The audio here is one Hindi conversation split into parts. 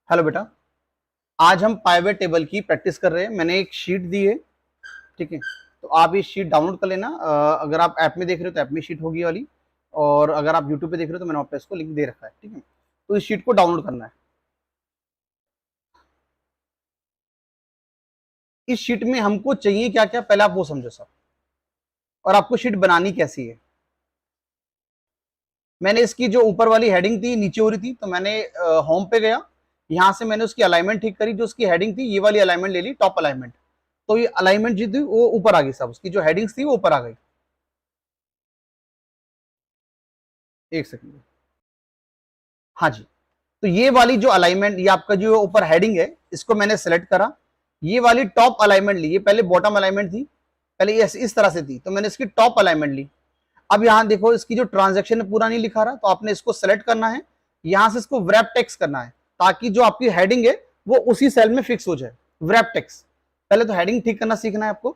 हेलो बेटा, आज हम पाइवट टेबल की प्रैक्टिस कर रहे हैं। मैंने एक शीट दी है, ठीक है। तो आप ये शीट डाउनलोड कर लेना। अगर आप ऐप में देख रहे हो तो ऐप में शीट होगी वाली, और अगर आप यूट्यूब पे देख रहे हो तो मैंने वहाँ पे इसको लिंक दे रखा है, ठीक है। तो इस शीट को डाउनलोड करना है। इस शीट में हमको चाहिए क्या क्या, पहले आप वो समझो सर, और आपको शीट बनानी कैसी है। मैंने इसकी जो ऊपर वाली हेडिंग थी नीचे हो रही थी, तो मैंने होम पे गया, यहाँ से मैंने उसकी अलाइनमेंट ठीक करी। जो उसकी हेडिंग थी ये वाली अलाइनमेंट ले ली, टॉप अलाइनमेंट। तो ये अलाइनमेंट जो थी वो ऊपर आ गई, सब उसकी जो हेडिंग्स थी वो ऊपर आ गई। एक सेकंड। हाँ जी। तो ये वाली जो अलाइनमेंट, ये आपका जो ऊपर हेडिंग है, इसको मैंने सेलेक्ट करा। ये वाली टॉप अलाइनमेंट ली, ये पहले बॉटम अलाइनमेंट थी, पहले ये इस तरह से थी, तो मैंने इसकी टॉप अलाइनमेंट ली। अब यहाँ देखो, इसकी जो ट्रांजेक्शन पूरा नहीं लिखा रहा, तो आपने इसको सेलेक्ट करना है, यहां से इसको व्रैप टेक्स्ट करना है, ताकि जो आपकी हेडिंग है वो उसी सेल में फिक्स हो जाए। व्रैप टेक्स्ट, पहले तो हेडिंग ठीक करना सीखना है आपको।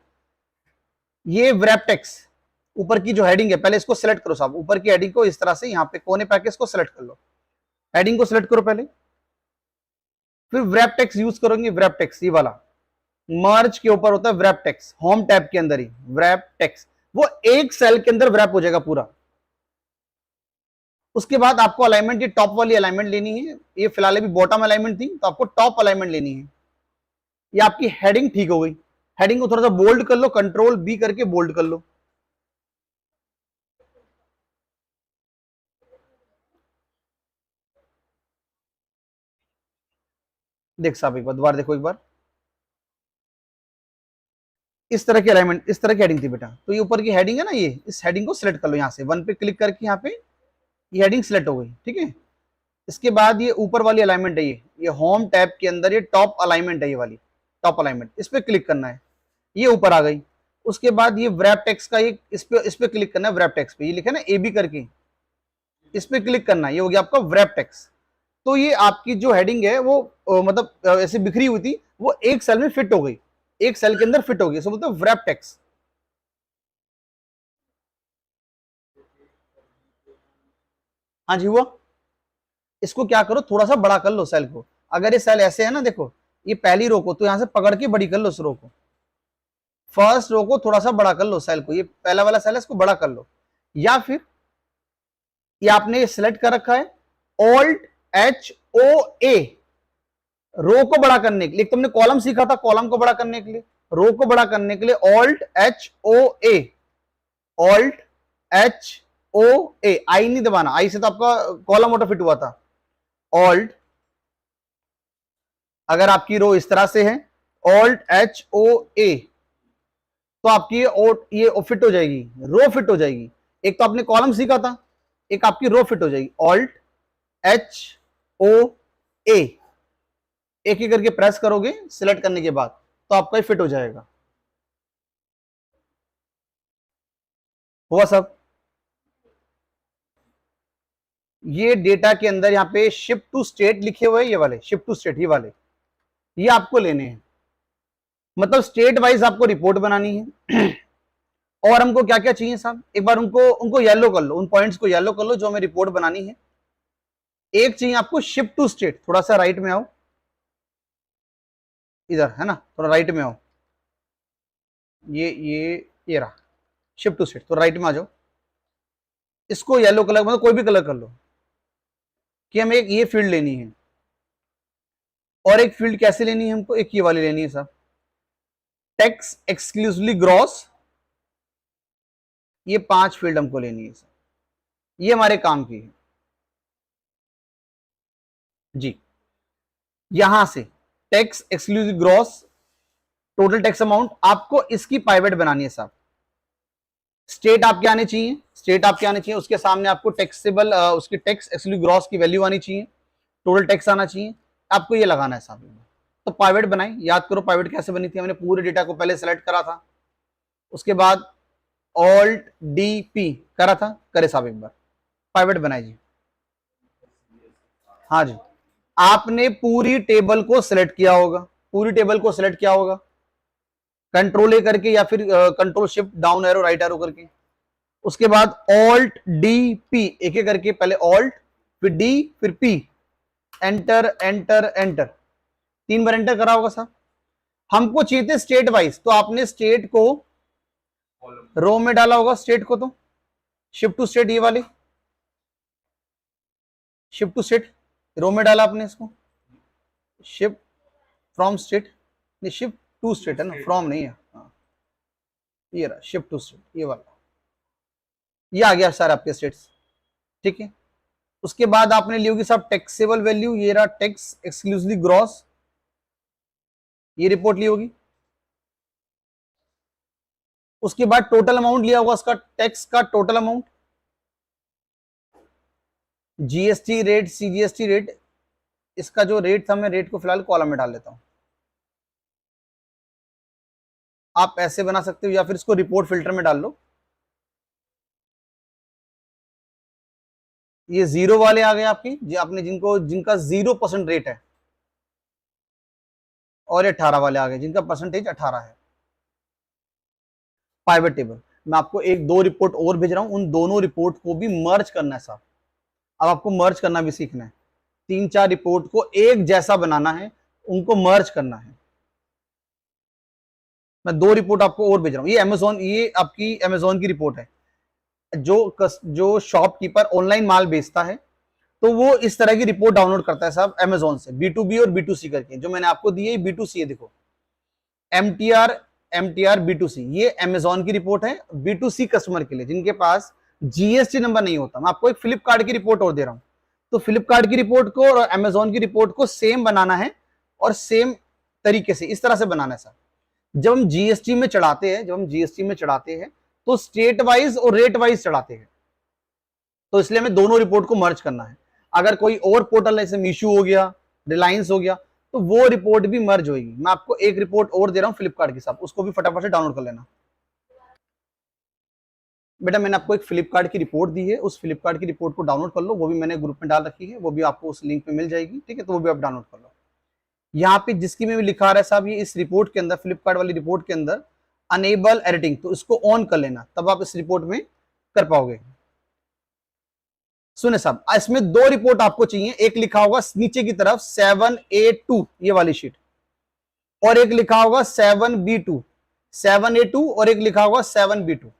ये व्रैप टेक्स्ट, ऊपर की जो हेडिंग है पहले इसको सेलेक्ट करो साहब। ऊपर की हेडिंग को इस तरह से यहाँ पे कोने पे इसको सेलेक्ट कर लो। हेडिंग को सिलेक्ट करो पहले, फिर व्रैप टेक्स्ट यूज करोगे। व्रैप टेक्स्ट ये वाला मर्ज के ऊपर होता है, व्रैप टेक्स्ट होम टैब के अंदर ही व्रैप टेक्स्ट, वो एक सेल के अंदर व्रैप हो जाएगा पूरा। उसके बाद आपको अलाइनमेंट, ये टॉप वाली अलाइनमेंट लेनी है। ये फिलहाल अभी बॉटम अलाइनमेंट थी, तो आपको टॉप अलाइनमेंट लेनी है। ये आपकी हेडिंग ठीक हो गई। हेडिंग को थोड़ा सा बोल्ड कर लो, कंट्रोल बी करके बोल्ड कर लो। देख साहब, एक बार दोबारा देखो, एक बार इस तरह की अलाइनमेंट, इस तरह की हेडिंग थी बेटा। तो ये ऊपर की हेडिंग है ना, ये इस हेडिंग को सिलेक्ट कर लो। यहाँ से वन पे क्लिक करके यहाँ पे ये हेडिंग सिलेक्ट हो गई, ठीक है। इसके बाद ये ऊपर वाली अलाइनमेंट है, ये होम टैब के अंदर ये टॉप अलाइनमेंट है, ये वाली टॉप अलाइनमेंट, इस पे क्लिक करना है, ये ऊपर आ गई। उसके बाद ये व्रैप टेक्स्ट का, ये इस पे क्लिक करना है। व्रैप टेक्स्ट पे ये लिखा है ना एबी करके, इस पे क्लिक करना है, ये हो गया आपका व्रैप टेक्स्ट। तो ये आपकी जो हेडिंग है वो मतलब ऐसे बिखरी हुई थी, वो एक सेल में फिट हो गई, एक सेल के अंदर फिट हो गई, सो बोलते हैं व्रैप टेक्स्ट। हाँ जी, हुआ। इसको क्या करो, थोड़ा सा बड़ा कर लो सेल को। अगर ये सेल ऐसे है ना, देखो ये पहली रो को, तो यहां से पकड़ के बड़ी कर लो इस रो को। फर्स्ट रो को थोड़ा सा बड़ा कर लो सेल को, ये पहला वाला सेल है, इसको बड़ा कर लो। या फिर ये आपने सिलेक्ट कर रखा है, ऑल्ट एच ओ ए, रो को बड़ा करने के लिए। तुमने कॉलम सीखा था, कॉलम को बड़ा करने के लिए, रो को बड़ा करने के लिए ऑल्ट एच ओ ए, ऑल्ट एच ओ ए। आई नहीं दबाना, आई से तो आपका कॉलम ऑटो फिट हुआ था। ऑल्ट, अगर आपकी रो इस तरह से है, ऑल्ट एच ओ ए, तो आपकी ये फिट हो जाएगी, रो फिट हो जाएगी। एक तो आपने कॉलम सीखा था, एक आपकी रो फिट हो जाएगी। ऑल्ट एच ओ ए, एक ही करके प्रेस करोगे सिलेक्ट करने के बाद, तो आपका फिट हो जाएगा। हुआ सब। ये डेटा के अंदर यहाँ पे शिफ्ट टू स्टेट लिखे हुए, ये वाले शिफ्ट टू स्टेट, ये वाले ये आपको लेने हैं। मतलब स्टेट वाइज आपको रिपोर्ट बनानी है। और हमको क्या क्या चाहिए साहब, एक बार उनको उनको येलो कर लो, उन पॉइंट्स को येलो कर लो जो हमें रिपोर्ट बनानी है। एक चाहिए आपको शिफ्ट टू स्टेट, थोड़ा सा राइट में आओ, इधर है ना, थोड़ा राइट में आओ। ये रहा शिफ्ट टू स्टेट, तो राइट में आ जाओ। इसको येलो कलर, मतलब कोई भी कलर कर लो, कि हमें एक ये फील्ड लेनी है। और एक फील्ड कैसे लेनी है हमको, एक ये वाली लेनी है साहब, टैक्स एक्सक्लूसिवली ग्रॉस। ये 5 फील्ड हमको लेनी है सर, ये हमारे काम की है जी। यहां से tax exclusive gross, total tax amount, आपको इसकी पाइवेट बनानी है साहब। स्टेट आपके आने चाहिए, स्टेट आपके आने चाहिए, उसके सामने आपको टैक्सेबल, उसकी टैक्स एक्सक्लूसिव ग्रॉस की वैल्यू आनी चाहिए, टोटल टैक्स आना चाहिए, आपको ये लगाना है साहब। तो पाइवेट बनाई, याद करो पाइवेट कैसे बनी थी, हमने पूरे डेटा को पहले सेलेक्ट करा था, उसके बाद ऑल्ट डी पी करा था, करे साहब एक बार पाइवेट बनाई जी। हाँ जी, आपने पूरी टेबल को सिलेक्ट किया होगा, पूरी टेबल को सिलेक्ट किया होगा, कंट्रोल ए करके या फिर control shift down arrow right arrow करके। उसके बाद ऑल्ट डी पी, एक एक करके, पहले ऑल्ट फिर डी फिर पी, एंटर एंटर एंटर, 3 बार एंटर करा होगा साहब। हमको चाहिए थे स्टेट वाइज, तो आपने स्टेट को रो में डाला होगा, स्टेट को तो शिफ्ट टू स्टेट, ये वाली शिफ्ट टू स्टेट रो में डाला आपने इसको, शिफ्ट फ्रॉम स्टेट, नहीं शिफ्ट टू स्टेट है ना, फ्रॉम नहीं है। हाँ ये रहा शिफ्ट टू स्टेट, ये वाला, ये आ गया सर आपके स्टेट्स, ठीक है। उसके बाद आपने ली होगी साहब टैक्सेबल वैल्यू, ये रहा टैक्स एक्सक्लूसिवली ग्रॉस, ये रिपोर्ट ली होगी। उसके बाद टोटल अमाउंट लिया होगा उसका, टैक्स का total amount, GST rate, CGST rate, इसका जो रेट था मैं रेट को फिलहाल कॉलम में डाल लेता हूं। आप ऐसे बना सकते हो या फिर इसको रिपोर्ट फिल्टर में डाल लो। ये 0 वाले आ गए आपकी, जो आपने जिनका 0% रेट है, और ये 18 वाले आ गए जिनका परसेंटेज 18 है। पाइवट टेबल, मैं आपको 1-2 रिपोर्ट और भेज रहा हूं, उन दोनों रिपोर्ट को भी मर्ज करना है साहब। अब आपको मर्ज करना भी सीखना है, 3-4 रिपोर्ट को एक जैसा बनाना है, उनको मर्ज करना है। मैं 2 रिपोर्ट आपको और भेज रहा हूं, ये अमेजोन, ये आपकी अमेजोन की रिपोर्ट है। जो शॉपकीपर ऑनलाइन माल बेचता है तो वो इस तरह की रिपोर्ट डाउनलोड करता है साहब अमेजोन से, B2B और B2C करके। जो मैंने आपको दी है B2C है, देखो MTR B2C, ये अमेजोन की रिपोर्ट है B2C कस्टमर के लिए जिनके पास जीएसटी नंबर नहीं होता। मैं आपको एक फ्लिपकार्ट की रिपोर्ट और दे रहा हूं, तो फ्लिपकार्ट की रिपोर्ट को और अमेजोन की रिपोर्ट को सेम बनाना है, और सेम तरीके से इस तरह से बनाना है सर। जब हम जीएसटी में चढ़ाते हैं तो स्टेट वाइज और रेट वाइज चढ़ाते हैं, तो इसलिए हमें दोनों रिपोर्ट को मर्ज करना है। अगर कोई और पोर्टल जैसे मीशो हो गया, रिलायंस हो गया, तो वो रिपोर्ट भी मर्ज होगी। मैं आपको एक रिपोर्ट और दे रहा हूं फ्लिपकार्ट के साथ, उसको भी फटाफट से डाउनलोड कर लेना। बेटा मैंने आपको एक फ्लिपकार्ट की रिपोर्ट दी है, उस फ्लिपकार्ट की रिपोर्ट को डाउनलोड कर लो, वो भी मैंने ग्रुप में डाल रखी है, वो भी आपको उस लिंक पे मिल जाएगी, ठीक है, तो वो भी आप डाउनलोड कर लो। यहाँ पे जिसकी में भी लिखा रहा है साहब, ये इस रिपोर्ट के अंदर, फ्लिपकार्ट वाली रिपोर्ट के अंदर अनेबल एडिटिंग, तो इसको ऑन कर लेना, तब आप इस रिपोर्ट में कर पाओगे। सुने साहब, इसमें 2 रिपोर्ट आपको चाहिए, एक लिखा होगा नीचे की तरफ 7A2 ये वाली शीट, और एक लिखा होगा 7B2, 7A2 और एक लिखा होगा 7B2,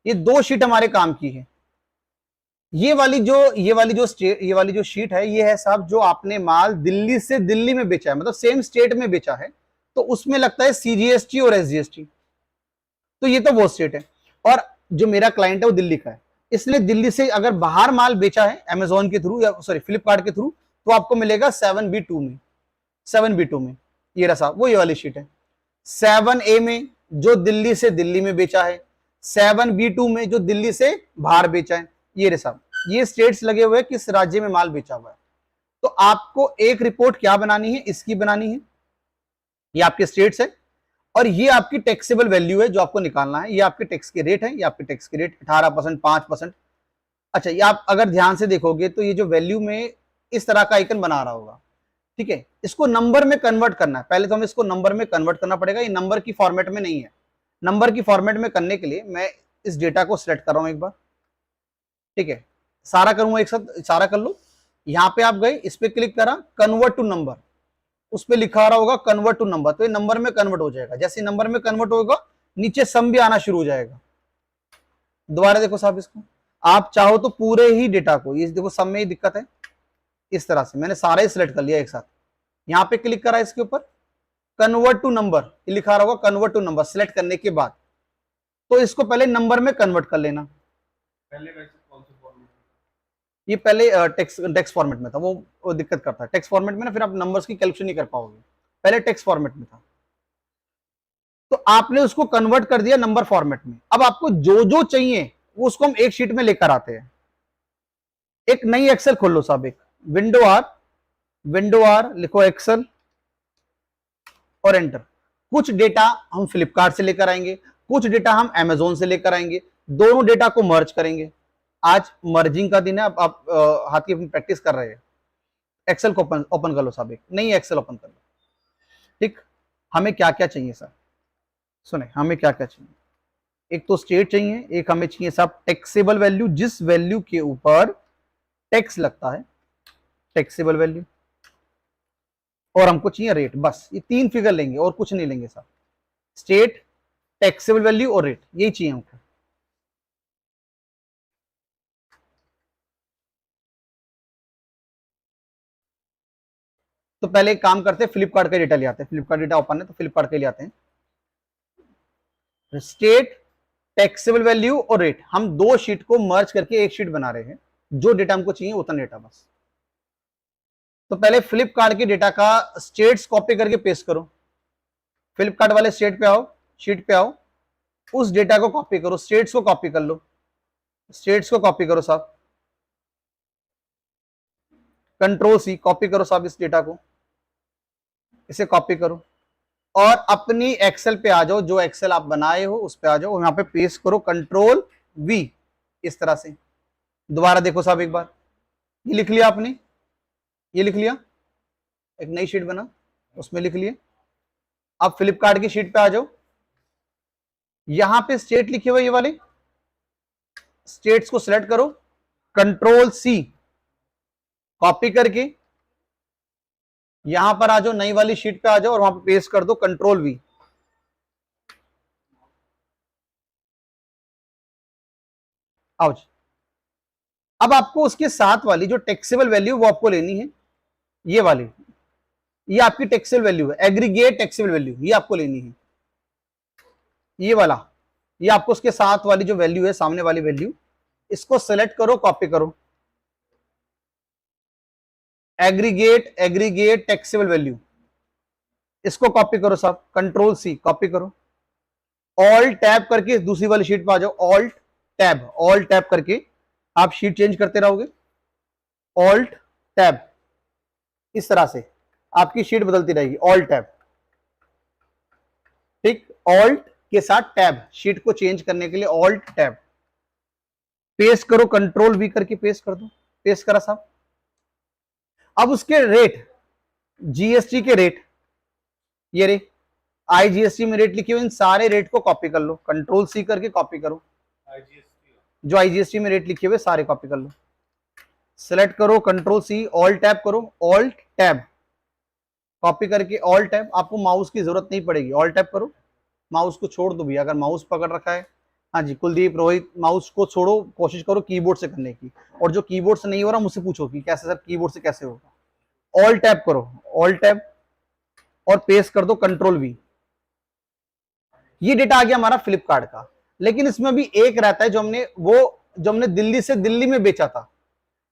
ये 2 शीट हमारे काम की है। ये वाली जो शीट है, ये है साहब जो आपने माल दिल्ली से दिल्ली में बेचा है, मतलब सेम स्टेट में बेचा है, तो उसमें लगता है सीजीएसटी और एसजीएसटी, तो ये तो वो स्टेट है। और जो मेरा क्लाइंट है वो दिल्ली का है, इसलिए दिल्ली से अगर बाहर माल बेचा है अमेजोन के थ्रू या सॉरी फ्लिपकार्ट के थ्रू, तो आपको मिलेगा 7B2 में, 7B2 में। ये रहा साहब, वो ये वाली शीट है। 7A में जो दिल्ली से दिल्ली में बेचा है, 7B2 में जो दिल्ली से बाहर बेचा है। ये रहे साहब, ये स्टेट्स लगे हुए हैं किस राज्य में माल बेचा हुआ है। तो आपको एक रिपोर्ट क्या बनानी है, इसकी बनानी है, ये आपके स्टेट्स है, और ये आपकी टैक्सेबल वैल्यू है जो आपको निकालना है। ये आपके टैक्स के रेट है, ये आपके टैक्स के रेट 18%, 5%। अच्छा, ये आप अगर ध्यान से देखोगे तो ये जो वैल्यू में इस तरह का आइकन बना रहा होगा, ठीक है, इसको नंबर में कन्वर्ट करना है। पहले तो हमें इसको नंबर में कन्वर्ट करना पड़ेगा, ये नंबर की फॉर्मेट में नहीं है। नंबर की फॉर्मेट में करने के लिए मैं इस डेटा को सिलेक्ट कर रहा हूं एक बार, ठीक है, सारा करूंगा एक साथ, सारा कर लो। यहां पे आप गए, इस पे क्लिक करा, कन्वर्ट टू नंबर, उस पे लिखा रहा होगा कन्वर्ट टू नंबर, तो ये नंबर में कन्वर्ट हो जाएगा। जैसे नंबर में कन्वर्ट होगा, नीचे सम भी आना शुरू हो जाएगा। दोबारा देखो साहब इसको, आप चाहो तो पूरे ही डेटा को, ये देखो सम में ही दिक्कत है, इस तरह से मैंने सारा ही सिलेक्ट कर लिया एक साथ। यहां पे क्लिक करा, इसके ऊपर कन्वर्ट टू नंबर ये लिखा रहा होगा, कन्वर्ट टू नंबर सिलेक्ट करने के बाद, तो इसको पहले नंबर में कन्वर्ट कर लेना। ये पहले टेक्स्ट फॉर्मेट में था, वो दिक्कत करता है टेक्स्ट फॉर्मेट में ना, फिर आप नंबर्स की कैलकुलेशन नहीं कर पाओगे। पहले टेक्स्ट फॉर्मेट में था, तो आपने उसको कन्वर्ट कर दिया नंबर फॉर्मेट में। अब आपको जो जो चाहिए वो उसको हम एक शीट में लेकर आते हैं। एक नई एक्सेल खोल लो साहब, एक विंडो आर लिखो एक्सेल और एंटर। कुछ डेटा हम फ्लिपकार्ट से लेकर आएंगे, कुछ डेटा हम अमेजोन से लेकर आएंगे, दोनों डेटा को मर्ज करेंगे। आज मर्जिंग का दिन है, आप हाथ की प्रैक्टिस कर रहे हैं। एक्सेल को ओपन कर लो साहब, एक नई एक्सेल ओपन कर लो, ठीक। हमें क्या क्या चाहिए सर, सुने हमें क्या क्या चाहिए। एक तो स्टेट चाहिए, एक हमें चाहिए साहब टैक्सेबल वैल्यू, जिस वैल्यू के ऊपर टैक्स लगता है, टैक्सेबल वैल्यू। और हमको चाहिए रेट, बस ये 3 फिगर लेंगे और कुछ नहीं लेंगे साहब। स्टेट, टैक्सेबल वैल्यू और रेट, यही चाहिए हमको। तो पहले एक काम करते हैं, फ्लिपकार्ट का डेटा ले आते हैं। फ्लिपकार्ट डेटा ओपन है तो फ्लिपकार्ट का ले आते हैं। स्टेट, टैक्सेबल वैल्यू और रेट, हम 2 शीट को मर्ज करके एक शीट बना रहे हैं। जो डेटा हमको चाहिए उतना डेटा बस। तो पहले फ्लिपकार्ट के डेटा का स्टेट्स कॉपी करके पेस्ट करो। फ्लिपकार्ट वाले स्टेट पे आओ, शीट पे आओ, उस डेटा को कॉपी करो, स्टेट्स को कॉपी कर लो, स्टेट्स को कॉपी करो साहब, कंट्रोल सी, कॉपी करो साहब इस डेटा को, इसे कॉपी करो और अपनी एक्सेल पे आ जाओ, जो एक्सेल आप बनाए हो उस पे आ जाओ, यहां पे पेस्ट करो, कंट्रोल वी, इस तरह से। दोबारा देखो साहब एक बार, ये लिख लिया आपने, ये लिख लिया, एक नई शीट बना उसमें लिख लिए। अब फ्लिपकार्ट की शीट पे आ जाओ, यहां पे स्टेट लिखे हुए ये वाले स्टेट्स को सिलेक्ट करो, कंट्रोल सी, कॉपी करके यहां पर आ जाओ, नई वाली शीट पे आ जाओ और वहां पे पेस्ट कर दो, कंट्रोल वी। आओ जी। अब आपको उसके साथ वाली जो टैक्सेबल वैल्यू वो आपको लेनी है, ये वाली, ये आपकी टैक्सेबल वैल्यू है, एग्रीगेट टैक्सेबल वैल्यू, ये आपको लेनी है, ये वाला, ये आपको उसके साथ वाली जो वैल्यू है, सामने वाली वैल्यू, इसको सेलेक्ट करो, कॉपी करो, एग्रीगेट, एग्रीगेट टैक्सेबल वैल्यू, इसको कॉपी करो साहब, कंट्रोल सी, कॉपी करो, ऑल्ट टैब करके दूसरी वाली शीट पे आ जाओ, ऑल्ट टैब, ऑल्ट टैब करके आप शीट चेंज करते रहोगे, ऑल्ट टैब, इस तरह से आपकी शीट बदलती रहेगी, ऑल्ट टैब, ठीक, ऑल्ट के साथ टैब, शीट को चेंज करने के लिए ऑल्ट टैब, पेस्ट करो, कंट्रोल वी करके पेस्ट कर दो, पेस्ट करा साहब। अब उसके रेट, जीएसटी के रेट, ये रे आईजीएसटी में रेट लिखे हुए, इन सारे रेट को कॉपी कर लो, कंट्रोल सी करके कॉपी करो, जो आईजीएसटी में रेट लिखे हुए सारे कॉपी कर लो, सेलेक्ट करो, कंट्रोल सी, ऑल्ट टैब करो, ऑल्ट टैब, कॉपी करके ऑल्ट टैब, आपको माउस की जरूरत नहीं पड़ेगी, ऑल्ट टैब करो, माउस को छोड़ दो भैया, अगर माउस पकड़ रखा है, हाँ जी कुलदीप, रोहित, माउस को छोड़ो, कोशिश करो कीबोर्ड से करने की, और जो कीबोर्ड से नहीं हो रहा मुझसे पूछो कि कैसे सर कीबोर्ड से कैसे होगा। ऑल्ट टैब करो, ऑल्ट टैब और पेस्ट कर दो, कंट्रोल वी। ये डेटा आ गया हमारा फ्लिपकार्ट का, लेकिन इसमें भी एक रहता है जो हमने दिल्ली से दिल्ली में बेचा था,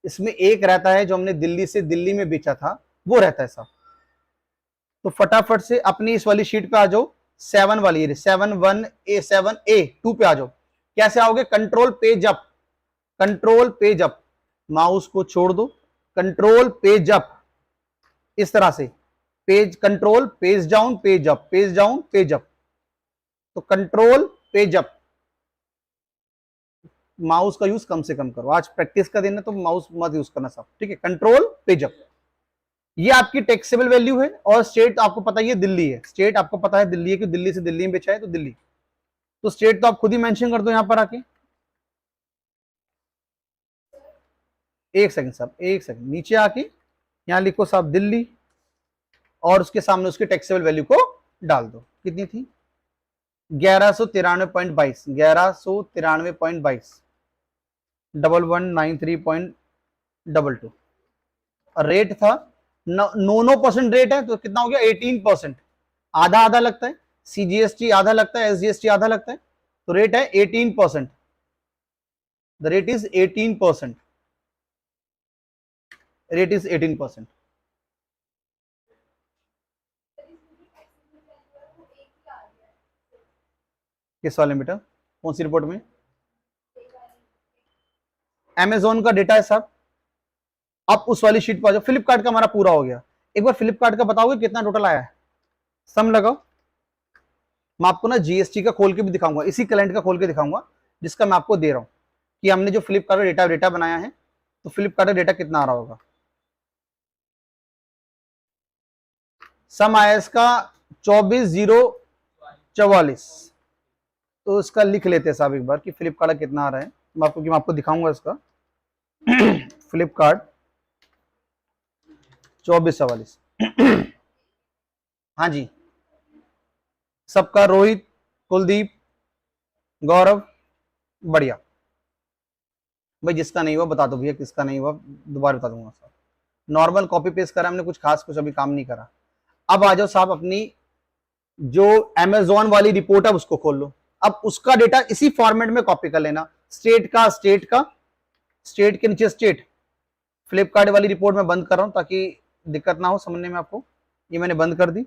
इसमें एक रहता है जो हमने दिल्ली से दिल्ली में बेचा था, वो रहता है साहब। तो फटाफट से अपनी इस वाली शीट पे आ जाओ, 7 वाली, 7A2 पे आ जाओ। कैसे आओगे, control page up, control page up, mouse को छोड़ दो, कंट्रोल पेज अप, इस तरह से page, control page down, page up, page down, page up, तो कंट्रोल पेज अप, माउस का यूज कम से कम करो, आज प्रैक्टिस का दिन है तो माउस मत यूज करना साहब, ठीक है, कंट्रोल पेज अप। ये आपकी टैक्सेबल वैल्यू है, और स्टेट आपको पता है ये दिल्ली है, स्टेट आपको पता है दिल्ली है कि दिल्ली से दिल्ली में बेचा है तो दिल्ली, तो स्टेट तो आप खुद ही मेंशन कर दो यहां पर आके। एक सेकंड साहब, एक सेकंड, नीचे आके यहां लिखो साहब दिल्ली, और उसके सामने उसकी टैक्सेबल वैल्यू को डाल दो, कितनी थी, 1193.22, 1193.22, 1193.22, रेट था 9% रेट है, तो कितना हो गया 18%, आधा आधा लगता है, सीजीएसटी आधा लगता है, एसजीएसटी आधा लगता है, तो रेट है 18%, the rate is 18%, rate is 18%। किस वाले बेटा, कौन सी रिपोर्ट में, अमेजोन का डेटा है साहब। आप उस वाली शीट पर आ जाओ, फ्लिपकार्ट का हमारा पूरा हो गया, एक बार फ्लिपकार्ट का बताओगे कितना टोटल आया है, सम लगाओ। मैं आपको ना जीएसटी का खोल के भी दिखाऊंगा, इसी कैलेंडर का खोल के दिखाऊंगा जिसका मैं आपको दे रहा हूं कि हमने जो फ्लिपकार्ट का डेटा बनाया है, तो फ्लिपकार्ट का डेटा कितना आ रहा होगा। सम आया इसका 24,044, तो इसका लिख लेते हैं साहब एक बार कि फ्लिपकार्ट का कितना आ रहा है, मैं आपको दिखाऊंगा इसका। फ्लिपकार्ट 2444, हाँ जी, सबका, रोहित, कुलदीप, गौरव, बढ़िया। भाई जिसका नहीं हुआ बता दो भैया, किसका नहीं हुआ दोबारा बता दूंगा साहब। नॉर्मल कॉपी पेस्ट करा हमने, कुछ खास कुछ अभी काम नहीं करा। अब आ जाओ साहब, अपनी जो अमेजोन वाली रिपोर्ट है उसको खोल लो। अब उसका डेटा इसी फॉर्मेट में कॉपी कर लेना, स्टेट का, स्टेट के नीचे स्टेट। फ्लिपकार्ट वाली रिपोर्ट में बंद कर रहा हूं ताकि दिक्कत ना हो समझने में आपको। ये मैंने बंद कर दी।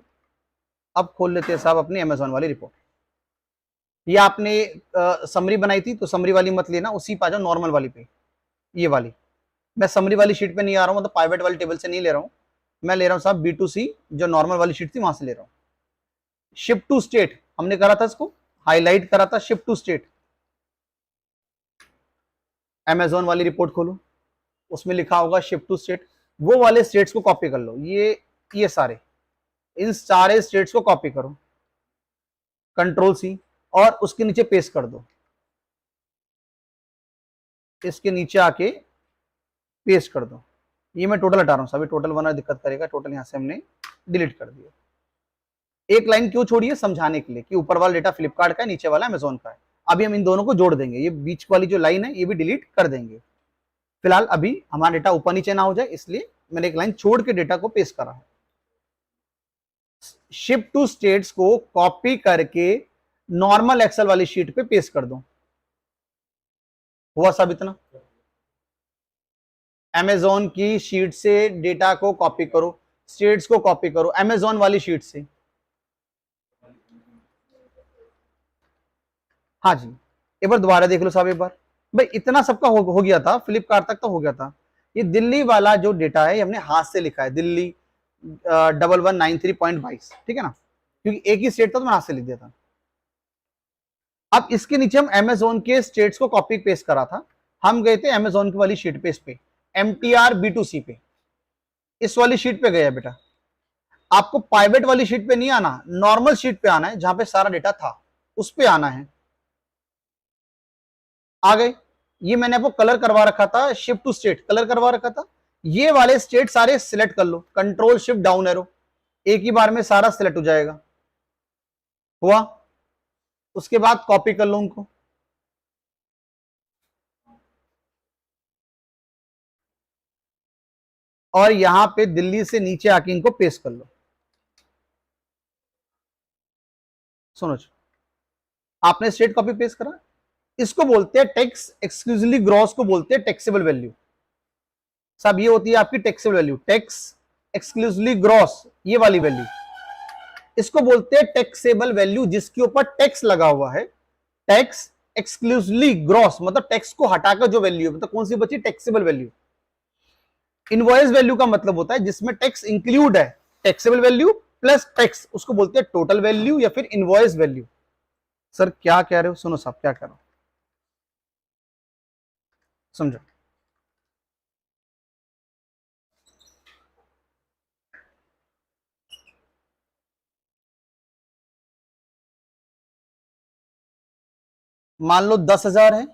अब खोल लेते हैं साहब अपनी अमेजोन वाली रिपोर्ट। ये आपने समरी बनाई थी तो समरी वाली मत लेना, उसी पे आ जाओ नॉर्मल वाली पे, ये वाली। मैं समरी वाली शीट पे नहीं आ रहा हूं, मतलब प्राइवेट वाली टेबल से नहीं ले रहा हूं, मैं ले रहा हूं साहब B2C, जो नॉर्मल वाली शीट थी वहां से ले रहा हूं। शिफ्ट टू स्टेट हमने करा था, इसको हाईलाइट करा था, शिफ्ट टू स्टेट। अमेजोन वाली रिपोर्ट खोलो, उसमें लिखा होगा शिफ्ट टू स्टेट। वो वाले स्टेट्स को कॉपी कर लो, ये सारे, इन सारे स्टेट्स को कॉपी करो, Ctrl+C, और उसके नीचे पेस्ट कर दो। इसके नीचे आके पेस्ट कर दो। ये मैं टोटल हटा रहा हूं साहब, टोटल वरना दिक्कत करेगा। टोटल यहां से हमने डिलीट कर दिया। एक लाइन क्यों छोड़ी है, समझाने के लिए कि ऊपर वाला डेटा फ्लिपकार्ट का है, नीचे वाला अमेजोन का है। अभी हम इन दोनों को जोड़ देंगे, ये बीच वाली जो लाइन है ये भी डिलीट कर देंगे। फिलहाल अभी हमारा डेटा ऊपर नीचे ना हो जाए, इसलिए मैंने एक लाइन छोड़ के डेटा को पेस्ट करा है। शिफ्ट टू स्टेट्स को कॉपी करके नॉर्मल एक्सेल वाली शीट पे पेस्ट कर दो। हुआ सब इतना? अमेजोन की शीट से डेटा को कॉपी करो, स्टेट्स को कॉपी करो अमेजोन वाली शीट से। हाँ जी, एक बार दोबारा देख लो साहब एक बार। भाई इतना सबका हो गया था, फ्लिपकार्ट तक तो हो गया था। ये दिल्ली वाला जो डेटा है ये हमने हाथ से लिखा है, दिल्ली 1193.22, ठीक है ना, क्योंकि एक ही स्टेट था तो मैं हाथ से लिख दिया था। अब इसके नीचे हम अमेजोन के स्टेट्स को कॉपी पेस्ट करा था। हम गए थे अमेजोन की वाली शीट पे, इस पे MTR B2C पे, इस वाली शीट पे गया बेटा। आपको प्राइवेट वाली शीट पे नहीं आना, नॉर्मल शीट पे आना है जहां पे सारा डेटा था, उस पे आना है। आ गए? ये मैंने आपको कलर करवा रखा था, शिफ्ट टू स्टेट कलर करवा रखा था। ये वाले स्टेट सारे सिलेक्ट कर लो, Ctrl+Shift+Down एरो, एक ही बार में सारा सिलेक्ट हो जाएगा। हुआ? उसके बाद कॉपी कर लो उनको, और यहां पे दिल्ली से नीचे आके इनको पेस्ट कर लो। सुनो, आपने स्टेट कॉपी पेस्ट करा, इसको बोलते हैं टैक्स एक्सक्लूसिवली ग्रॉस को बोलते हैं टैक्सेबल वैल्यू। सब ये होती है आपकी taxable value, tax exclusively gross, ये वाली वैल्यू इसको बोलते हैं टैक्सेबल वैल्यू, जिसके ऊपर टैक्स लगा हुआ है। टैक्स एक्सक्लूसिवली ग्रॉस मतलब टैक्स को हटाकर जो वैल्यू है, मतलब कौन सी बची, टैक्सेबल वैल्यू। इनवॉइस वैल्यू का मतलब होता है जिसमें टैक्स इंक्लूड है, टैक्सेबल वैल्यू प्लस टैक्स, उसको बोलते हैं टोटल वैल्यू या फिर इनवॉइस वैल्यू। सर क्या कह रहे हो? सुनो साहब क्या कह रहा हूं, समझो। मान लो 10,000 है,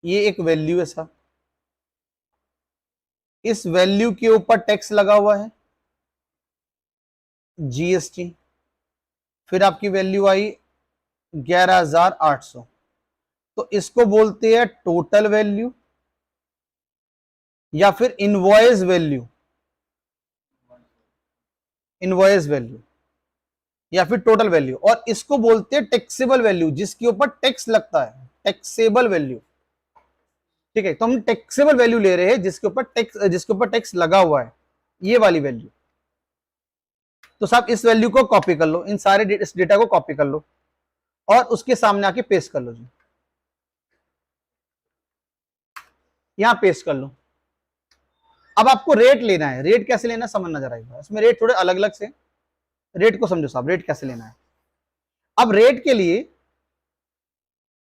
ये एक वैल्यू है साहब, इस वैल्यू के ऊपर टैक्स लगा हुआ है GST, फिर आपकी वैल्यू आई 11,800, तो इसको बोलते हैं टोटल वैल्यू या फिर इनवॉइस वैल्यू, इनवॉइस वैल्यू या फिर टोटल वैल्यू, और इसको बोलते हैं टैक्सेबल वैल्यू जिसके ऊपर टैक्स लगता है, टैक्सेबल वैल्यू। ठीक है, तो हम टैक्सेबल वैल्यू ले रहे हैं जिसके ऊपर टैक्स लगा हुआ है, ये वाली वैल्यू। तो साहब इस वैल्यू को कॉपी कर लो, इन सारे डेटा को कॉपी कर लो और उसके सामने आके पेस्ट कर लो जी, यहां पेस्ट कर लो। अब आपको रेट लेना है, रेट कैसे लेना है समझना जरा एक बार, इसमें रेट थोड़े अलग अलग से, रेट को समझो साहब, रेट कैसे लेना है। अब रेट के लिए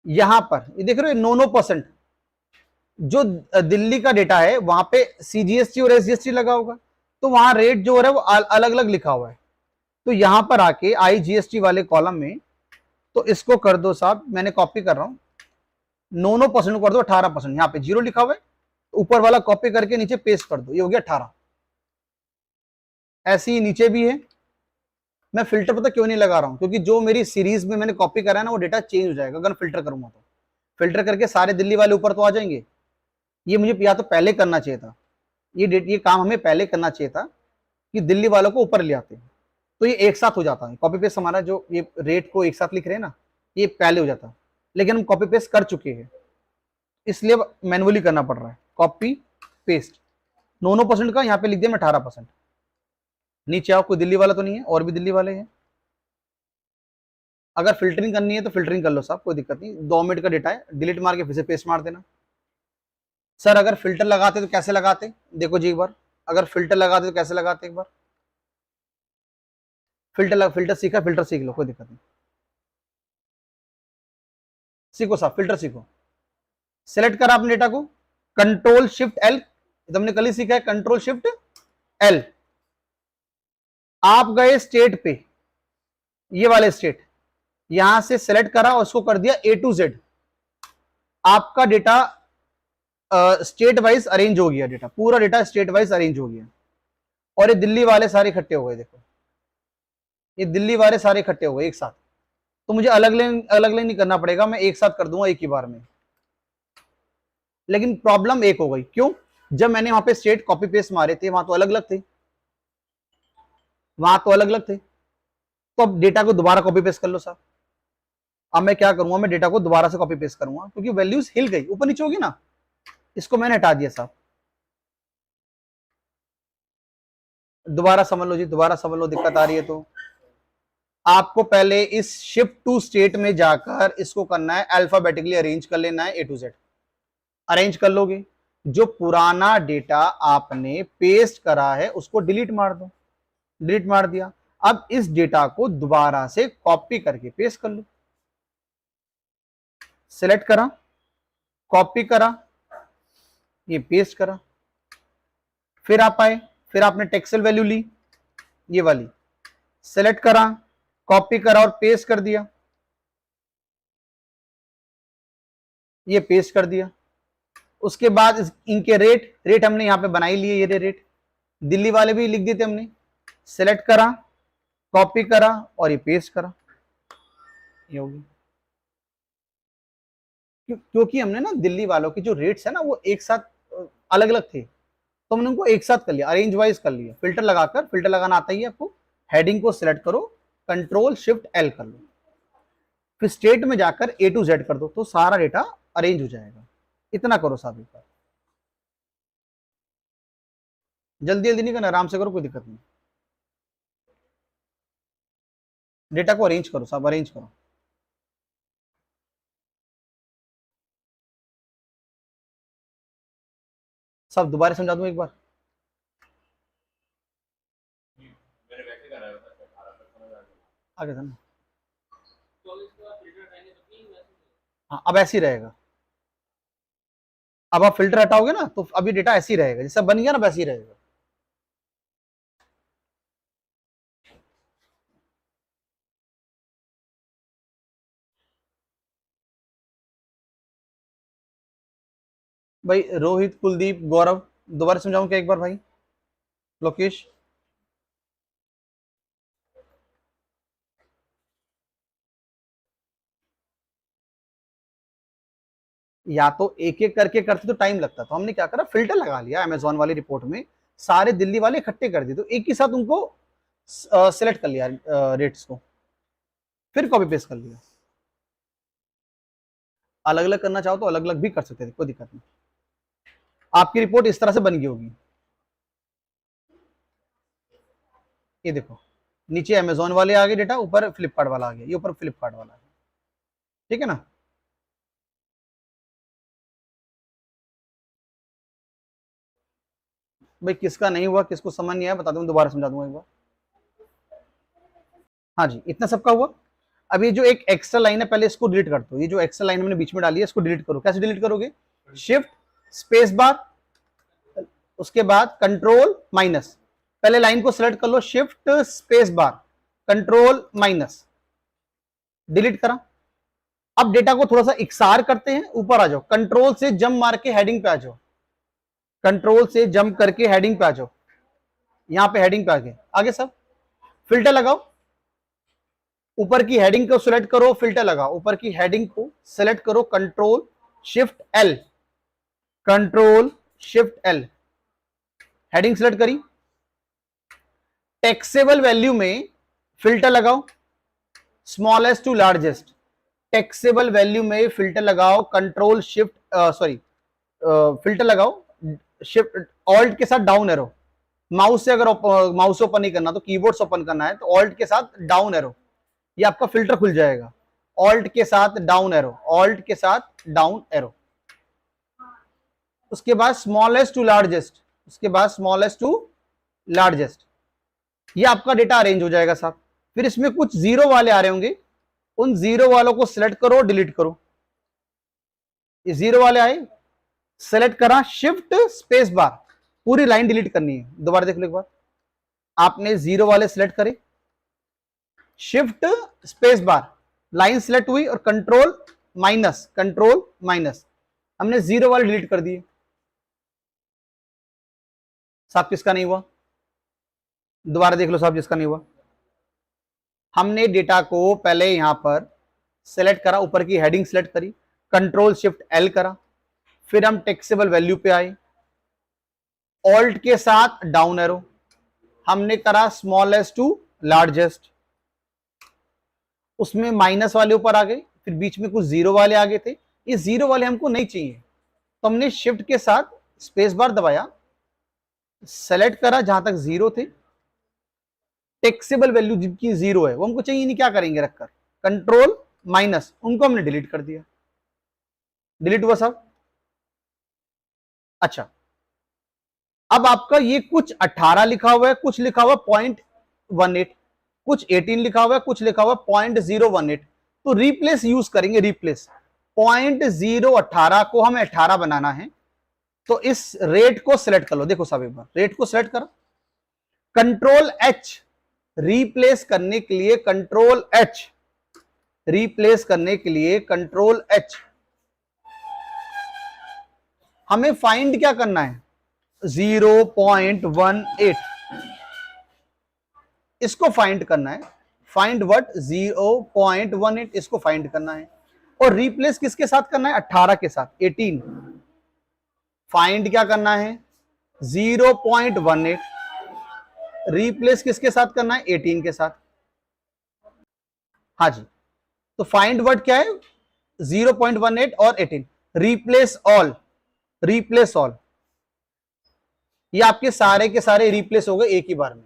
यहां पर ये देख रहे हो 9% जो दिल्ली का डेटा है वहां पे CGST और SGST लगा होगा, तो वहां रेट जो है वो अलग अलग लिखा हुआ है। तो यहां पर आके IGST वाले कॉलम में, तो इसको कर दो साहब, मैंने कॉपी कर रहा हूं, 9% कर दो 18%, यहां पे 0 लिखा हुआ है, ऊपर वाला कॉपी करके नीचे पेस्ट कर दो, ये हो गया 18। ऐसे ही नीचे भी है, मैं फिल्टर पता क्यों नहीं लगा रहा हूं, क्योंकि जो मेरी सीरीज में मैंने कॉपी करा है ना वो डेटा चेंज हो जाएगा अगर फिल्टर करूंगा तो। फिल्टर करके सारे दिल्ली वाले ऊपर तो आ जाएंगे। ये मुझे या तो पहले करना चाहिए था, ये काम हमें पहले करना चाहिए था कि दिल्ली वालों को ऊपर ले आते, तो ये एक साथ हो जाता है। कॉपी पेस्ट हमारा जो ये रेट को एक साथ लिख रहे हैं ना, ये पहले हो जाता, लेकिन हम कॉपी पेस्ट कर चुके हैं, इसलिए मैनुअली करना पड़ रहा है। कॉपी पेस्ट 9% का यहाँ पे लिख दिया मैं 18%। नीचे आओ, कोई दिल्ली वाला तो नहीं है, और भी दिल्ली वाले हैं। अगर फिल्टरिंग करनी है तो फिल्टरिंग कर लो साहब, कोई दिक्कत नहीं। 2 मिनट का डेटा है, डिलीट मार के फिर से पेस्ट मार देना। सर अगर फिल्टर लगाते तो कैसे लगाते, देखो जी एक बार, अगर फिल्टर लगाते तो कैसे लगाते, एक बार फिल्टर सीखा, फिल्टर सीख लो, कोई दिक्कत नहीं। सीखो साहब, फिल्टर सीखो। सिलेक्ट करा अपने डेटा को, कंट्रोल शिफ्ट एल, तुमने कल ही सीखा है, कंट्रोल शिफ्ट एल। आप गए स्टेट पे, ये वाले स्टेट, यहां से सिलेक्ट करा और उसको कर दिया A to Z। आपका डेटा स्टेट वाइज अरेंज हो गया, डेटा पूरा डेटा स्टेट वाइज अरेंज हो गया। और ये दिल्ली वाले सारे इकट्ठे हो गए, देखो ये दिल्ली वाले सारे इकट्ठे हो गए एक साथ। तो मुझे अलग अलग नहीं करना पड़ेगा, मैं एक साथ कर दूंगा एक ही बार में। लेकिन प्रॉब्लम एक हो गई, क्यों? जब मैंने वहां पे स्टेट कॉपी पेस्ट मारे थे वहां तो अलग अलग थे, वहां तो अलग अलग थे। तो अब डेटा को दोबारा कॉपी पेस्ट कर लो साहब। अब मैं क्या करूंगा, मैं डेटा को दोबारा से कॉपी पेस्ट करूंगा, क्योंकि वैल्यूज हिल गई, ऊपर नीचे होगी ना। इसको मैंने हटा दिया साहब, दोबारा समझ लो जी, दोबारा समझ लो, दिक्कत आ रही है तो आपको पहले इस शिफ्ट टू स्टेट में जाकर इसको करना है, अल्फाबेटिकली अरेंज कर लेना है A to Z। अरेंज कर लोगे, जो पुराना डेटा आपने पेस्ट करा है उसको डिलीट मार दो, डिलीट मार दिया। अब इस डेटा को दोबारा से कॉपी करके पेस्ट कर लो। सिलेक्ट करा, कॉपी करा, ये पेस्ट करा, फिर आप आए, फिर आपने टेक्सल वैल्यू ली, ये वाली, सिलेक्ट करा, कॉपी करा और पेस्ट कर दिया, ये पेस्ट कर दिया। उसके बाद इनके रेट हमने यहां पे बना ही लिए, ये रेट दिल्ली वाले भी लिख दिए थे हमने। सिलेक्ट करा, कॉपी करा और ये पेस्ट करा, ये होगी। क्योंकि हमने ना दिल्ली वालों की जो रेट्स है ना वो एक साथ अलग अलग थे, तो हमने उनको एक साथ कर लिया, अरेंज वाइज कर लिया। फिल्टर लगाकर, फिल्टर लगाना आता ही है आपको, हेडिंग को सिलेक्ट करो, कंट्रोल शिफ्ट एल कर लो, फिर स्टेट में जाकर A to Z कर दो, तो सारा डेटा अरेंज हो जाएगा। इतना करो साहब, एक बार जल्दी जल्दी नहीं करना, आराम से करो, कोई दिक्कत नहीं। डेटा को अरेंज करो साहब, अरेंज करो। सब दोबारा समझा दूं एक बार। आगे था ना, हाँ अब ऐसे ही रहेगा। अब आप फिल्टर हटाओगे ना तो अभी डेटा ऐसे ही रहेगा, जैसा बन गया ना वैसे ही रहेगा। भाई रोहित, कुलदीप, गौरव, दोबारा समझाऊं क्या एक बार भाई? लोकेश, या तो एक एक करके करते तो टाइम लगता, तो हमने क्या करा, फिल्टर लगा लिया अमेजोन वाली रिपोर्ट में, सारे दिल्ली वाले इकट्ठे कर दिए, तो एक ही साथ उनको सिलेक्ट कर लिया रेट्स को, फिर कॉपी पेस्ट कर लिया। अलग अलग करना चाहो तो अलग अलग भी कर सकते थे, कोई दिक्कत नहीं। आपकी रिपोर्ट इस तरह से बन गई होगी, ये देखो नीचे अमेजोन वाले आ गए डेटा, ऊपर फ्लिपकार्ट वाला आ गया, ये ऊपर फ्लिपकार्ट वाला है, ठीक है ना। भाई किसका नहीं हुआ, किसको समझ नहीं आया बता दो, मैं दोबारा समझा दूंगा एक बार। हाँ जी, इतना सबका हुआ। अब ये जो एक एक्स्ट्रा लाइन है पहले इसको डिलीट कर दो, ये जो एक्स्ट्रा लाइन हमने बीच में डाली है इसको डिलीट करो। कैसे डिलीट करोगे? शिफ्ट स्पेस बार, उसके बाद कंट्रोल माइनस, पहले लाइन को सिलेक्ट कर लो, shift space bar control minus, delete करा। अब डेटा को थोड़ा सा इक्सार करते हैं, ऊपर आ जाओ, कंट्रोल से जंप मार के हेडिंग पे आ जाओ, कंट्रोल से जंप करके हेडिंग पे आ जाओ, यहां पे हेडिंग पे आगे आगे सब फिल्टर लगाओ, ऊपर की हेडिंग को सिलेक्ट करो, फिल्टर लगाओ, ऊपर की हेडिंग को सिलेक्ट करो, control shift L, control shift L, heading select करी। टैक्सेबल वैल्यू में फिल्टर लगाओ, smallest to largest, taxable value में फिल्टर लगाओ, कंट्रोल शिफ्ट फिल्टर लगाओ, शिफ्ट ऑल्ट के साथ डाउन एरो, माउस से अगर माउस ओपन नहीं करना तो कीबोर्ड से ओपन करना है तो ऑल्ट के साथ डाउन एरो, ये आपका फिल्टर खुल जाएगा। ऑल्ट के साथ डाउन एरो, ऑल्ट के साथ डाउन एरो, उसके बाद स्मॉलेस्ट टू लार्जेस्ट, उसके बाद स्मॉलेस्ट टू लार्जेस्ट, ये आपका डेटा अरेंज हो जाएगा साहब। फिर इसमें कुछ जीरो वाले आ रहे होंगे, उन जीरो वालों को सिलेक्ट करो, डिलीट करो। ये जीरो वाले आए, सेलेक्ट करा, शिफ्ट स्पेस बार, पूरी लाइन डिलीट करनी है। दोबारा देख लो एक बार, आपने जीरो वाले सिलेक्ट करे, शिफ्ट स्पेस बार, लाइन सिलेक्ट हुई और कंट्रोल माइनस, कंट्रोल माइनस, हमने जीरो वाले डिलीट कर दिए। साहब किसका नहीं हुआ? दोबारा देख लो साहब, जिसका नहीं हुआ। हमने डेटा को पहले यहां पर सेलेक्ट करा, ऊपर की हेडिंग सेलेक्ट करी, कंट्रोल शिफ्ट एल करा, फिर हम टैक्सेबल वैल्यू पे आए, ऑल्ट के साथ डाउन एरो, हमने करा स्मॉलेस्ट टू लार्जेस्ट, उसमें माइनस वाले ऊपर आ गए, फिर बीच में कुछ जीरो वाले आ गए थे, ये जीरो वाले हमको नहीं चाहिए तो हमने शिफ्ट के साथ स्पेस बार दबाया, सेलेक्ट करा जहां तक जीरो थे, टैक्सेबल वैल्यू जिनकी जीरो है वो हमको चाहिए नहीं, क्या करेंगे रखकर, कंट्रोल माइनस, उनको हमने डिलीट कर दिया। डिलीट हुआ सब। अच्छा, अब आपका ये कुछ 18 लिखा हुआ है, कुछ लिखा हुआ 0.18, कुछ 18 लिखा हुआ है, कुछ लिखा हुआ 0.018, तो रिप्लेस यूज करेंगे, रिप्लेस 0.018 को हमें 18 बनाना है, तो इस रेट को सिलेक्ट कर लो। देखो साहब एक बार रेट को सिलेक्ट करो, कंट्रोल एच, रिप्लेस करने के लिए कंट्रोल एच, रिप्लेस करने के लिए कंट्रोल एच, हमें फाइंड क्या करना है, 0.18, इसको फाइंड करना है, फाइंड व्हाट, 0.18, इसको फाइंड करना है, और रिप्लेस किसके साथ करना है, 18 के साथ, 18, फाइंड क्या करना है, 0.18, रिप्लेस किसके साथ करना है, 18 के साथ। हाँ जी, तो फाइंड वर्ड क्या है, 0.18 और 18, रिप्लेस ऑल, रिप्लेस ऑल, ये आपके सारे के सारे रिप्लेस हो गए एक ही बार में।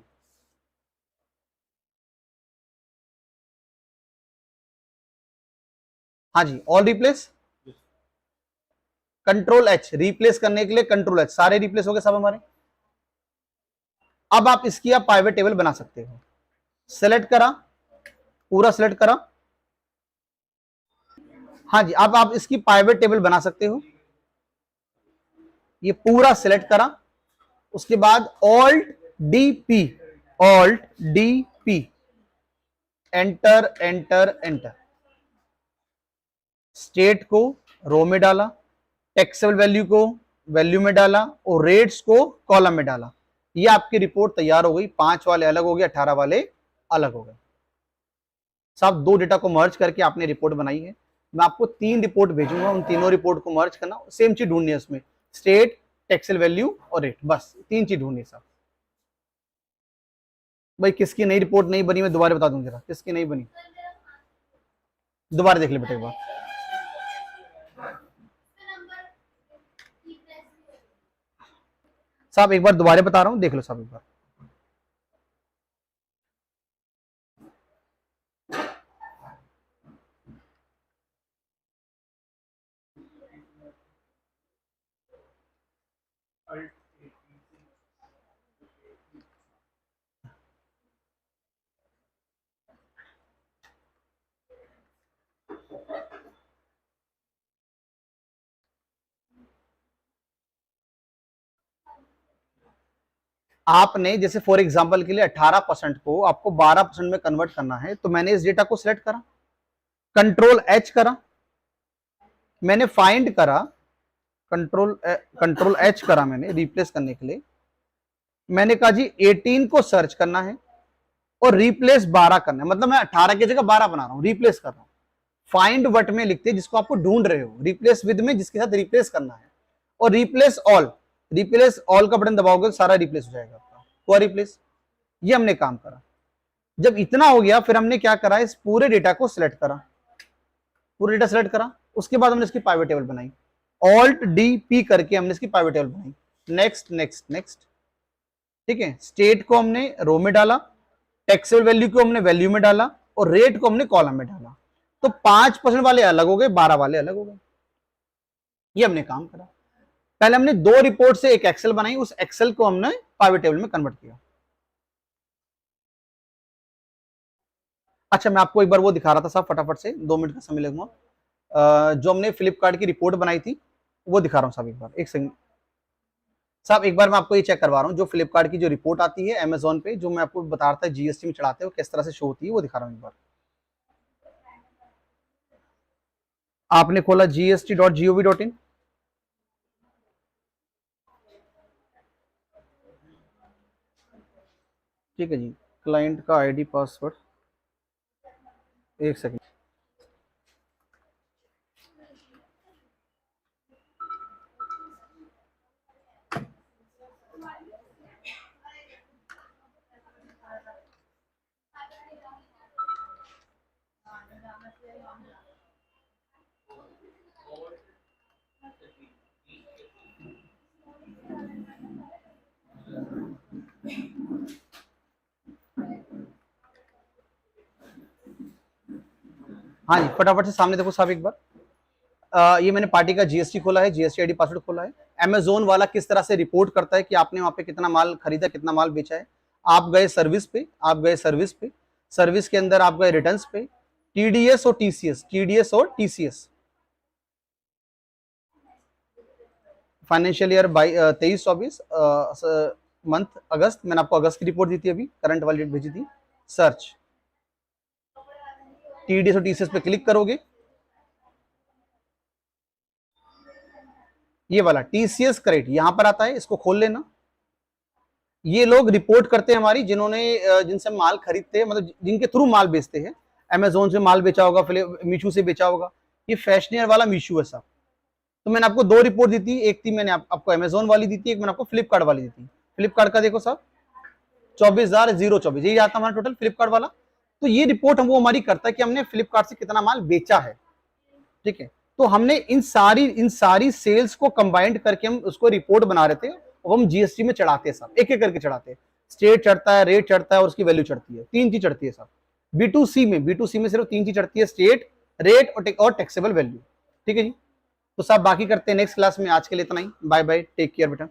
हाँ जी, all replace, control H, replace करने के लिए कंट्रोल एच, सारे रिप्लेस हो गए सब हमारे। अब आप इसकी आप पाइवेट टेबल बना सकते हो, सेलेक्ट करा, पूरा सेलेक्ट करा। हाँ जी, अब आप इसकी पाइवेट टेबल बना सकते हो, ये पूरा सेलेक्ट करा, उसके बाद alt D P, alt D P, enter enter enter, state को रो में डाला, टैक्सेबल वैल्यू को वैल्यू में डाला और रेट्स को कॉलम में डाला, ये आपकी रिपोर्ट तैयार हो गई। 5 वाले अलग हो गए, 18 वाले अलग हो गए। साहब 2 डेटा को मर्ज करके आपने रिपोर्ट बनाई है, मैं आपको 3 रिपोर्ट भेजूंगा, उन तीनों रिपोर्ट को मर्ज करना, सेम चीज ढूंढनी है उसमें, स्टेट, टैक्सेबल वैल्यू और रेट, बस 3 चीज ढूंढनी है साहब। भाई किसकी नई रिपोर्ट नहीं बनी, मैं दोबारा बता दूं जरा, किसकी नहीं बनी, दोबारा देख ले बेटा एक बार। साहब एक बार दोबारा बता रहा हूं, देख लो साहब एक बार। आपने जैसे फॉर एग्जांपल के लिए 18% को आपको 12% में कन्वर्ट करना है, तो मैंने इस डेटा को सिलेक्ट करा, कंट्रोल एच करा, मैंने फाइंड करा, कंट्रोल एच करा मैंने रिप्लेस करने के लिए, मैंने कहा जी 18 को सर्च करना है, और रिप्लेस 12 करना है, मतलब मैं 18 की जगह 12 बना रहा हूं, रिप्लेस कर रहा हूं। फाइंड वट में लिखते हैं जिसको आपको ढूंढ रहे हो, रिप्लेस विद में जिसके साथ रिप्लेस करना है, और रिप्लेस ऑल, रिप्लेस ऑल का बटन दबाओगे तो सारा रिप्लेस हो जाएगा आपका, हुआ रिप्लेस। ये हमने काम करा। जब इतना हो गया फिर हमने क्या करा, इस पूरे डेटा को सिलेक्ट करा, पूरे डेटा सिलेक्ट करा, उसके बाद हमने इसकी पाइवट टेबल बनाई, ऑल्ट डी पी करके हमने इसकी पाइवट टेबल बनाई। नेक्स्ट नेक्स्ट नेक्स्ट, ठीक है। स्टेट को हमने रो में डाला, टैक्सेबल वैल्यू को हमने वैल्यू में डाला, और रेट को हमने कॉलम में डाला। तो 5% वाले अलग हो गए, 12 वाले अलग हो गए। ये हमने काम करा। पहले हमने 2 रिपोर्ट से एक एक्सेल बनाई, उस एक्सेल को हमने पाइवट टेबल में कन्वर्ट किया। अच्छा, मैं आपको एक बार वो दिखा रहा था साहब, फटाफट से 2 मिनट का समय लगूंगा। जो हमने फ्लिपकार्ट की रिपोर्ट बनाई थी वो दिखा रहा हूं साहब, एक बार, एक सेकंड साहब। एक बार मैं आपको ये चेक करवा रहा हूँ, जो फ्लिपकार्ट की जो रिपोर्ट आती है अमेजोन पे, जो मैं आपको बता रहा था जीएसटी में चढ़ाते हो किस तरह से शो होती है, वो दिखा रहा हूँ एक बार। आपने खोला gst.gov.in, ठीक है जी। क्लाइंट का आईडी पासवर्ड, एक सेकंड। हाँ जी, फटाफट से सामने देखो साहब एक बार। ये मैंने पार्टी का जीएसटी खोला है, जीएसटी आईडी पासवर्ड खोला है। अमेजोन वाला किस तरह से रिपोर्ट करता है कि आपने वहां पे कितना माल खरीदा, कितना माल बेचा है। आप गए सर्विस पे, आप गए सर्विस पे, सर्विस के अंदर आप गए रिटर्न्स पे, टीडीएस और टीसीएस, टीडीएस और टीसीएस, फाइनेंशियल ईयर 23-24 मंथ अगस्त, मैंने आपको अगस्त की रिपोर्ट दी थी, अभी करंट वाली डेट भेजी थी। सर्च टीडीएस और टीसीएस पे क्लिक करोगे, ये वाला टीसीएस क्रेडिट यहां पर आता है, इसको खोल लेना। ये लोग रिपोर्ट करते हैं हमारी, जिन्होंने जिनसे माल खरीदते हैं, मतलब जिनके थ्रू माल बेचते हैं। अमेजोन से माल बेचा होगा, मीशू से बेचा होगा। ये फैशनियर वाला मीशू है साहब। तो मैंने आपको 2 रिपोर्ट दी थी, एक थी मैंने आपको अमेजोन वाली दी थी, एक मैंने आपको फ्लिपकार्ट वाली दी थी। फ्लिपकार्ट का देखो साहब 24,024, यही आता हमारा टोटल फ्लिपकार्ट वाला। तो ये रिपोर्ट हम वो हमारी करता है कि हमने फ्लिपकार्ट से कितना माल बेचा है, ठीक है। तो हमने इन सारी सेल्स को कंबाइंड करके हम उसको रिपोर्ट बना रहे थे, और हम जीएसटी में चढ़ाते हैं साहब, एक एक करके चढ़ाते हैं। स्टेट चढ़ता है, रेट चढ़ता है, और उसकी वैल्यू चढ़ती है। 3 चीज चढ़ती है साहब। बी टू सी में सिर्फ 3 चीज चढ़ती है, स्टेट, रेट और टैक्सेबल वैल्यू, ठीक है जी। तो साहब बाकी करते हैं नेक्स्ट क्लास में। आज के लिए इतना ही, बाय बाय, टेक केयर बेटा।